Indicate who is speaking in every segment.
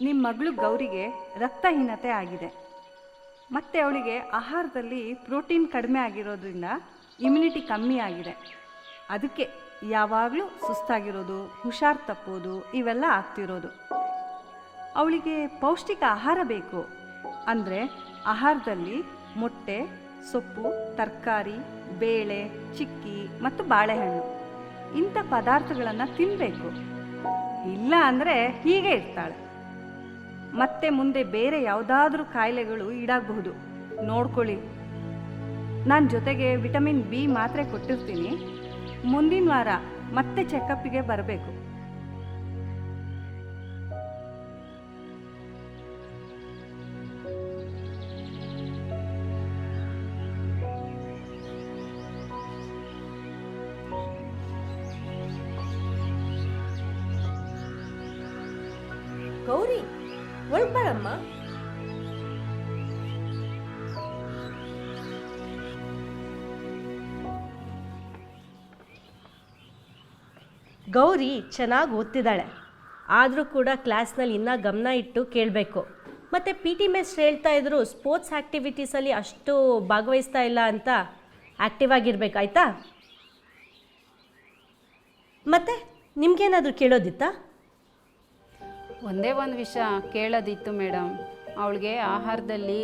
Speaker 1: ನಿಮ್ಮ ಮಗಳು ಗೌರಿಗೆ ರಕ್ತಹೀನತೆ ಆಗಿದೆ. ಮತ್ತು ಅವಳಿಗೆ ಆಹಾರದಲ್ಲಿ ಪ್ರೋಟೀನ್ ಕಡಿಮೆ ಆಗಿರೋದ್ರಿಂದ ಇಮ್ಯುನಿಟಿ ಕಮ್ಮಿ ಆಗಿದೆ. ಅದಕ್ಕೆ ಯಾವಾಗಲೂ ಸುಸ್ತಾಗಿರೋದು, ಹುಷಾರು ತಪ್ಪೋದು ಇವೆಲ್ಲ ಆಗ್ತಿರೋದು. ಅವಳಿಗೆ ಪೌಷ್ಟಿಕ ಆಹಾರ ಬೇಕು. ಅಂದರೆ ಆಹಾರದಲ್ಲಿ ಮೊಟ್ಟೆ, ಸೊಪ್ಪು, ತರಕಾರಿ, ಬೇಳೆ, ಚಿಕ್ಕಿ ಮತ್ತು ಬಾಳೆಹಣ್ಣು ಇಂಥ ಪದಾರ್ಥಗಳನ್ನು ತಿನ್ನಬೇಕು. ಇಲ್ಲ ಅಂದರೆ ಹೀಗೆ ಇರ್ತಾಳೆ. ಮತ್ತೆ ಮುಂದೆ ಬೇರೆ ಯಾವುದಾದ್ರೂ ಕಾಯಿಲೆಗಳು ಈಡಾಗಬಹುದು. ನೋಡ್ಕೊಳ್ಳಿ. ನಾನು ಜೊತೆಗೆ ವಿಟಮಿನ್ ಬಿ ಮಾತ್ರೆ ಕೊಟ್ಟಿರ್ತೀನಿ. ಮುಂದಿನ ವಾರ ಮತ್ತೆ ಚೆಕಪ್ಪಿಗೆ ಬರಬೇಕು.
Speaker 2: ಗೌರಿ, ಒಳಬಾರಮ್ಮ.
Speaker 3: ಗೌರಿ ಚೆನ್ನಾಗಿ ಓದ್ತಿದ್ದಾಳೆ, ಆದರೂ ಕೂಡ ಕ್ಲಾಸ್ನಲ್ಲಿ ಇನ್ನೂ ಗಮನ ಇಟ್ಟು ಕೇಳಬೇಕು. ಮತ್ತು ಪಿ ಟಿ ಮಿಸ್ ಹೇಳ್ತಾ ಇದ್ರು ಸ್ಪೋರ್ಟ್ಸ್ ಆ್ಯಕ್ಟಿವಿಟೀಸಲ್ಲಿ ಅಷ್ಟು ಭಾಗವಹಿಸ್ತಾ ಇಲ್ಲ ಅಂತ. ಆ್ಯಕ್ಟಿವ್ ಆಗಿರ್ಬೇಕು, ಆಯಿತಾ? ಮತ್ತು ನಿಮಗೇನಾದರೂ ಕೇಳೋದಿತ್ತಾ?
Speaker 4: ಒಂದೇ ಒಂದು ವಿಷಯ ಕೇಳೋದಿತ್ತು ಮೇಡಮ್. ಅವಳಿಗೆ ಆಹಾರದಲ್ಲಿ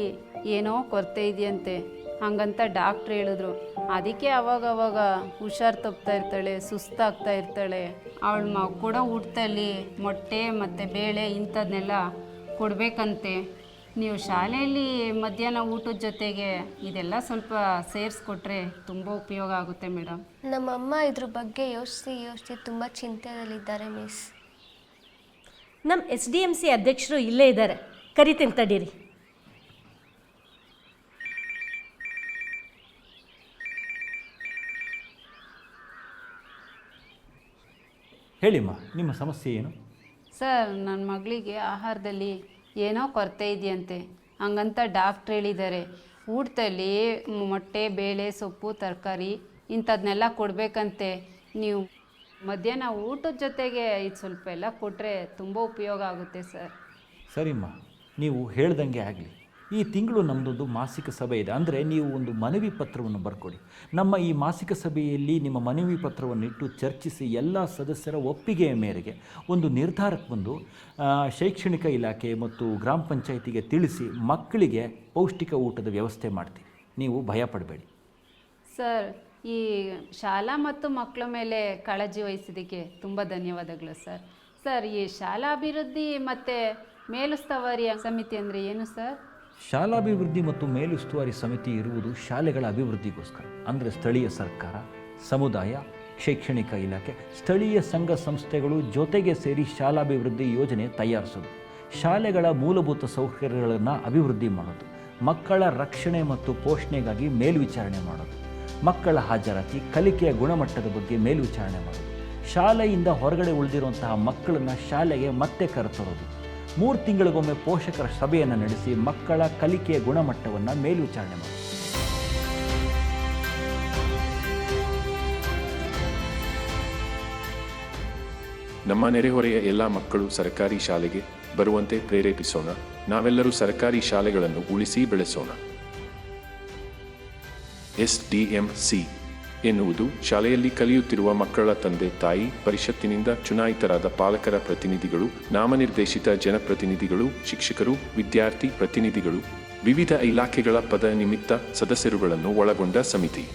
Speaker 4: ಏನೋ ಕೊರತೆ ಇದೆಯಂತೆ, ಹಾಗಂತ ಡಾಕ್ಟ್ರ್ ಹೇಳಿದ್ರು. ಅದಕ್ಕೆ ಅವಾಗವಾಗ ಹುಷಾರು ತಪ್ತಾ ಇರ್ತಾಳೆ, ಸುಸ್ತಾಗ್ತಾ ಇರ್ತಾಳೆ. ಅವಳ ಕೂಡ ಊಟದಲ್ಲಿ ಮೊಟ್ಟೆ ಮತ್ತು ಬೇಳೆ ಇಂಥದ್ದನ್ನೆಲ್ಲ ಕೊಡಬೇಕಂತೆ. ನೀವು ಶಾಲೆಯಲ್ಲಿ ಮಧ್ಯಾಹ್ನ ಊಟದ ಜೊತೆಗೆ ಇದೆಲ್ಲ ಸ್ವಲ್ಪ ಸೇರಿಸ್ಕೊಟ್ರೆ ತುಂಬ ಉಪಯೋಗ ಆಗುತ್ತೆ ಮೇಡಮ್.
Speaker 5: ನಮ್ಮಮ್ಮ ಇದ್ರ ಬಗ್ಗೆ ಯೋಚಿಸಿ ತುಂಬ ಚಿಂತೆಯಲ್ಲಿದ್ದಾರೆ ಮಿಸ್.
Speaker 3: ನಮ್ಮ SDMC ಅಧ್ಯಕ್ಷರು ಇಲ್ಲೇ ಇದ್ದಾರೆ, ಕರಿತೀನಿ ತಡೀರಿ.
Speaker 6: ಹೇಳಿಮ್ಮ, ನಿಮ್ಮ ಸಮಸ್ಯೆ ಏನು?
Speaker 4: ಸರ್, ನನ್ನ ಮಗಳಿಗೆ ಆಹಾರದಲ್ಲಿ ಏನೋ ಕೊರತೆ ಇದೆಯಂತೆ, ಹಂಗಂತ ಡಾಕ್ಟ್ರ್ ಹೇಳಿದ್ದಾರೆ. ಊಟದಲ್ಲಿ ಮೊಟ್ಟೆ, ಬೇಳೆ, ಸೊಪ್ಪು, ತರಕಾರಿ ಇಂಥದ್ದನ್ನೆಲ್ಲ ಕೊಡಬೇಕಂತೆ. ನೀವು ಮಧ್ಯಾಹ್ನ ಊಟದ ಜೊತೆಗೆ ಇದು ಸ್ವಲ್ಪ ಎಲ್ಲ ಕೊಟ್ಟರೆ ತುಂಬ ಉಪಯೋಗ ಆಗುತ್ತೆ ಸರ್.
Speaker 6: ಸರಿಮ್ಮ, ನೀವು ಹೇಳ್ದಂಗೆ ಆಗಲಿ. ಈ ತಿಂಗಳು ನಮ್ಮದೊಂದು ಮಾಸಿಕ ಸಭೆ ಇದೆ. ಅಂದರೆ ನೀವು ಒಂದು ಮನವಿ ಪತ್ರವನ್ನು ಬರ್ಕೊಡಿ. ನಮ್ಮ ಈ ಮಾಸಿಕ ಸಭೆಯಲ್ಲಿ ನಿಮ್ಮ ಮನವಿ ಪತ್ರವನ್ನಿಟ್ಟು ಚರ್ಚಿಸಿ ಎಲ್ಲ ಸದಸ್ಯರ ಒಪ್ಪಿಗೆಯ ಮೇರೆಗೆ ಒಂದು ನಿರ್ಧಾರಕ್ಕೆ ಬಂದು ಶೈಕ್ಷಣಿಕ ಇಲಾಖೆ ಮತ್ತು ಗ್ರಾಮ ಪಂಚಾಯಿತಿಗೆ ತಿಳಿಸಿ ಮಕ್ಕಳಿಗೆ ಪೌಷ್ಟಿಕ ಊಟದ ವ್ಯವಸ್ಥೆ ಮಾಡ್ತೀವಿ. ನೀವು ಭಯಪಡಬೇಡಿ
Speaker 4: ಸರ್. ಈ ಶಾಲಾ ಮತ್ತು ಮಕ್ಕಳ ಮೇಲೆ ಕಾಳಜಿ ವಹಿಸೋದಕ್ಕೆ ತುಂಬ ಧನ್ಯವಾದಗಳು ಸರ್. ಸರ್, ಈ ಶಾಲಾ ಅಭಿವೃದ್ಧಿ ಮತ್ತು ಮೇಲುಸ್ತುವಾರಿ ಸಮಿತಿ ಅಂದರೆ ಏನು ಸರ್?
Speaker 6: ಶಾಲಾಭಿವೃದ್ಧಿ ಮತ್ತು ಮೇಲುಸ್ತುವಾರಿ ಸಮಿತಿ ಇರುವುದು ಶಾಲೆಗಳ ಅಭಿವೃದ್ಧಿಗೋಸ್ಕರ. ಅಂದರೆ ಸ್ಥಳೀಯ ಸರ್ಕಾರ, ಸಮುದಾಯ, ಶೈಕ್ಷಣಿಕ ಇಲಾಖೆ, ಸ್ಥಳೀಯ ಸಂಘ ಸಂಸ್ಥೆಗಳು ಜೊತೆಗೆ ಸೇರಿ ಶಾಲಾಭಿವೃದ್ಧಿ ಯೋಜನೆ ತಯಾರಿಸೋದು, ಶಾಲೆಗಳ ಮೂಲಭೂತ ಸೌಕರ್ಯಗಳನ್ನು ಅಭಿವೃದ್ಧಿ ಮಾಡೋದು, ಮಕ್ಕಳ ರಕ್ಷಣೆ ಮತ್ತು ಪೋಷಣೆಗಾಗಿ ಮೇಲ್ವಿಚಾರಣೆ ಮಾಡೋದು, ಮಕ್ಕಳ ಹಾಜರಾತಿ, ಕಲಿಕೆಯ ಗುಣಮಟ್ಟದ ಬಗ್ಗೆ ಮೇಲ್ವಿಚಾರಣೆ ಮಾಡೋದು, ಶಾಲೆಯಿಂದ ಹೊರಗಡೆ ಉಳಿದಿರುವಂತಹ ಮಕ್ಕಳನ್ನು ಶಾಲೆಗೆ ಮತ್ತೆ ಕರೆತರೋದು, 3 ತಿಂಗಳಿಗೊಮ್ಮೆ ಪೋಷಕರ ಸಭೆಯನ್ನು ನಡೆಸಿ ಮಕ್ಕಳ ಕಲಿಕೆಯ ಗುಣಮಟ್ಟವನ್ನು ಮೇಲ್ವಿಚಾರಣೆ ಮಾಡೋದು.
Speaker 7: ನಮ್ಮ ನೆರೆಹೊರೆಯ ಎಲ್ಲ ಮಕ್ಕಳು ಸರ್ಕಾರಿ ಶಾಲೆಗೆ ಬರುವಂತೆ ಪ್ರೇರೇಪಿಸೋಣ. ನಾವೆಲ್ಲರೂ ಸರ್ಕಾರಿ ಶಾಲೆಗಳನ್ನು ಉಳಿಸಿ ಬೆಳೆಸೋಣ. SDMC ಎನ್ನುವುದು ಶಾಲೆಯಲ್ಲಿ ಕಲಿಯುತ್ತಿರುವ ಮಕ್ಕಳ ತಂದೆ ತಾಯಿ ಪರಿಷತ್ತಿನಿಂದ ಚುನಾಯಿತರಾದ ಪಾಲಕರ ಪ್ರತಿನಿಧಿಗಳು, ನಾಮನಿರ್ದೇಶಿತ ಜನಪ್ರತಿನಿಧಿಗಳು, ಶಿಕ್ಷಕರು, ವಿದ್ಯಾರ್ಥಿ ಪ್ರತಿನಿಧಿಗಳು, ವಿವಿಧ ಇಲಾಖೆಗಳ ಪದ ನಿಮಿತ್ತ ಸದಸ್ಯರುಗಳನ್ನು ಒಳಗೊಂಡ ಸಮಿತಿ.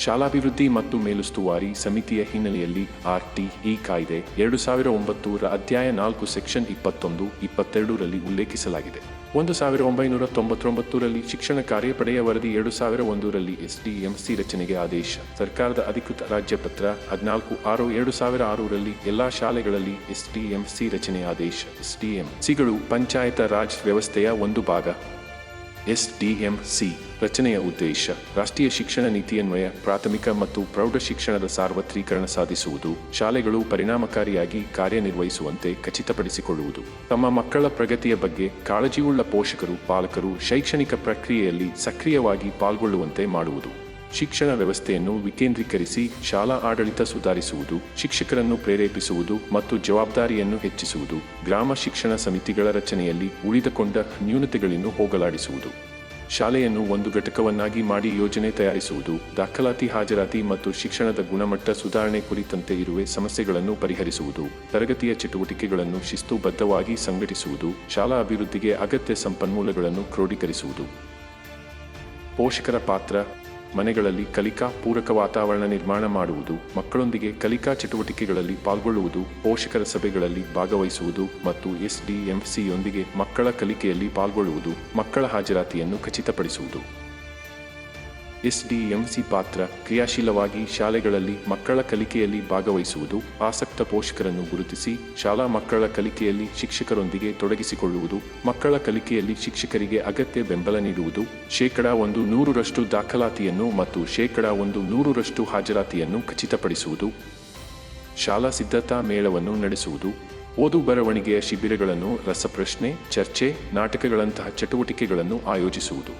Speaker 7: ಶಾಲಾಭಿವೃದ್ಧಿ ಮತ್ತು ಮೇಲುಸ್ತುವಾರಿ ಸಮಿತಿಯ ಹಿನ್ನೆಲೆಯಲ್ಲಿ RTE ಕಾಯ್ದೆ 2009 ಅಧ್ಯಾಯ 4 ಸೆಕ್ಷನ್ 21, 22ರಲ್ಲಿ ಉಲ್ಲೇಖಿಸಲಾಗಿದೆ. 1999ರಲ್ಲಿ ಶಿಕ್ಷಣ ಕಾರ್ಯಪಡೆಯ ವರದಿ 2001ರಲ್ಲಿ SDMC ರಚನೆಗೆ ಆದೇಶ, ಸರ್ಕಾರದ ಅಧಿಕೃತ ರಾಜ್ಯಪತ್ರ 14/6/2006ರಲ್ಲಿ ಎಲ್ಲ ಶಾಲೆಗಳಲ್ಲಿ SDMC ರಚನೆ ಆದೇಶ. SDMCಗಳು ಪಂಚಾಯತ ರಾಜ್ ವ್ಯವಸ್ಥೆಯ ಒಂದು ಭಾಗ. SDMC ರಚನೆಯ ಉದ್ದೇಶ ರಾಷ್ಟ್ರೀಯ ಶಿಕ್ಷಣ ನೀತಿಯನ್ವಯ ಪ್ರಾಥಮಿಕ ಮತ್ತು ಪ್ರೌಢ ಶಿಕ್ಷಣದ ಸಾರ್ವತ್ರೀಕರಣ ಸಾಧಿಸುವುದು, ಶಾಲೆಗಳು ಪರಿಣಾಮಕಾರಿಯಾಗಿ ಕಾರ್ಯನಿರ್ವಹಿಸುವಂತೆ ಖಚಿತಪಡಿಸಿಕೊಳ್ಳುವುದು, ತಮ್ಮ ಮಕ್ಕಳ ಪ್ರಗತಿಯ ಬಗ್ಗೆ ಕಾಳಜಿಯುಳ್ಳ ಪೋಷಕರು, ಪಾಲಕರು ಶೈಕ್ಷಣಿಕ ಪ್ರಕ್ರಿಯೆಯಲ್ಲಿ ಸಕ್ರಿಯವಾಗಿ ಪಾಲ್ಗೊಳ್ಳುವಂತೆ ಮಾಡುವುದು. ಶಿಕ್ಷಣ ವ್ಯವಸ್ಥೆಯನ್ನು ವಿಕೇಂದ್ರೀಕರಿಸಿ ಶಾಲಾ ಆಡಳಿತ ಸುಧಾರಿಸುವುದು, ಶಿಕ್ಷಕರನ್ನು ಪ್ರೇರೇಪಿಸುವುದು ಮತ್ತು ಜವಾಬ್ದಾರಿಯನ್ನು ಹೆಚ್ಚಿಸುವುದು, ಗ್ರಾಮ ಶಿಕ್ಷಣ ಸಮಿತಿಗಳ ರಚನೆಯಲ್ಲಿ ಉಳಿದುಕೊಂಡ ನ್ಯೂನತೆಗಳನ್ನು ಹೋಗಲಾಡಿಸುವುದು, ಶಾಲೆಯನ್ನು ಒಂದು ಘಟಕವನ್ನಾಗಿ ಮಾಡಿ ಯೋಜನೆ ತಯಾರಿಸುವುದು, ದಾಖಲಾತಿ, ಹಾಜರಾತಿ ಮತ್ತು ಶಿಕ್ಷಣದ ಗುಣಮಟ್ಟ ಸುಧಾರಣೆ ಕುರಿತಂತೆ ಇರುವ ಸಮಸ್ಯೆಗಳನ್ನು ಪರಿಹರಿಸುವುದು, ತರಗತಿಯ ಚಟುವಟಿಕೆಗಳನ್ನು ಶಿಸ್ತುಬದ್ಧವಾಗಿ ಸಂಘಟಿಸುವುದು, ಶಾಲಾ ಅಭಿವೃದ್ಧಿಗೆ ಅಗತ್ಯ ಸಂಪನ್ಮೂಲಗಳನ್ನು ಕ್ರೋಢೀಕರಿಸುವುದು. ಪೋಷಕರ ಪಾತ್ರ: ಮನೆಗಳಲ್ಲಿ ಕಲಿಕಾ ಪೂರಕ ವಾತಾವರಣ ನಿರ್ಮಾಣ ಮಾಡುವುದು, ಮಕ್ಕಳೊಂದಿಗೆ ಕಲಿಕಾ ಚಟುವಟಿಕೆಗಳಲ್ಲಿ ಪಾಲ್ಗೊಳ್ಳುವುದು, ಪೋಷಕರ ಸಭೆಗಳಲ್ಲಿ ಭಾಗವಹಿಸುವುದು ಮತ್ತು SDMCಯೊಂದಿಗೆ ಮಕ್ಕಳ ಕಲಿಕೆಯಲ್ಲಿ ಪಾಲ್ಗೊಳ್ಳುವುದು, ಮಕ್ಕಳ ಹಾಜರಾತಿಯನ್ನು ಖಚಿತಪಡಿಸುವುದು. SDMC ಪಾತ್ರ: ಕ್ರಿಯಾಶೀಲವಾಗಿ ಶಾಲೆಗಳಲ್ಲಿ ಮಕ್ಕಳ ಕಲಿಕೆಯಲ್ಲಿ ಭಾಗವಹಿಸುವುದು, ಆಸಕ್ತ ಪೋಷಕರನ್ನು ಗುರುತಿಸಿ ಶಾಲಾ ಮಕ್ಕಳ ಕಲಿಕೆಯಲ್ಲಿ ಶಿಕ್ಷಕರೊಂದಿಗೆ ತೊಡಗಿಸಿಕೊಳ್ಳುವುದು, ಮಕ್ಕಳ ಕಲಿಕೆಯಲ್ಲಿ ಶಿಕ್ಷಕರಿಗೆ ಅಗತ್ಯ ಬೆಂಬಲ ನೀಡುವುದು, 100% ದಾಖಲಾತಿಯನ್ನು ಮತ್ತು 100% ಹಾಜರಾತಿಯನ್ನು ಖಚಿತಪಡಿಸುವುದು, ಶಾಲಾ ಸಿದ್ಧತಾ ಮೇಳವನ್ನು ನಡೆಸುವುದು, ಓದು ಬರವಣಿಗೆಯ ಶಿಬಿರಗಳನ್ನು, ರಸಪ್ರಶ್ನೆ, ಚರ್ಚೆ, ನಾಟಕಗಳಂತಹ ಚಟುವಟಿಕೆಗಳನ್ನು ಆಯೋಜಿಸುವುದು.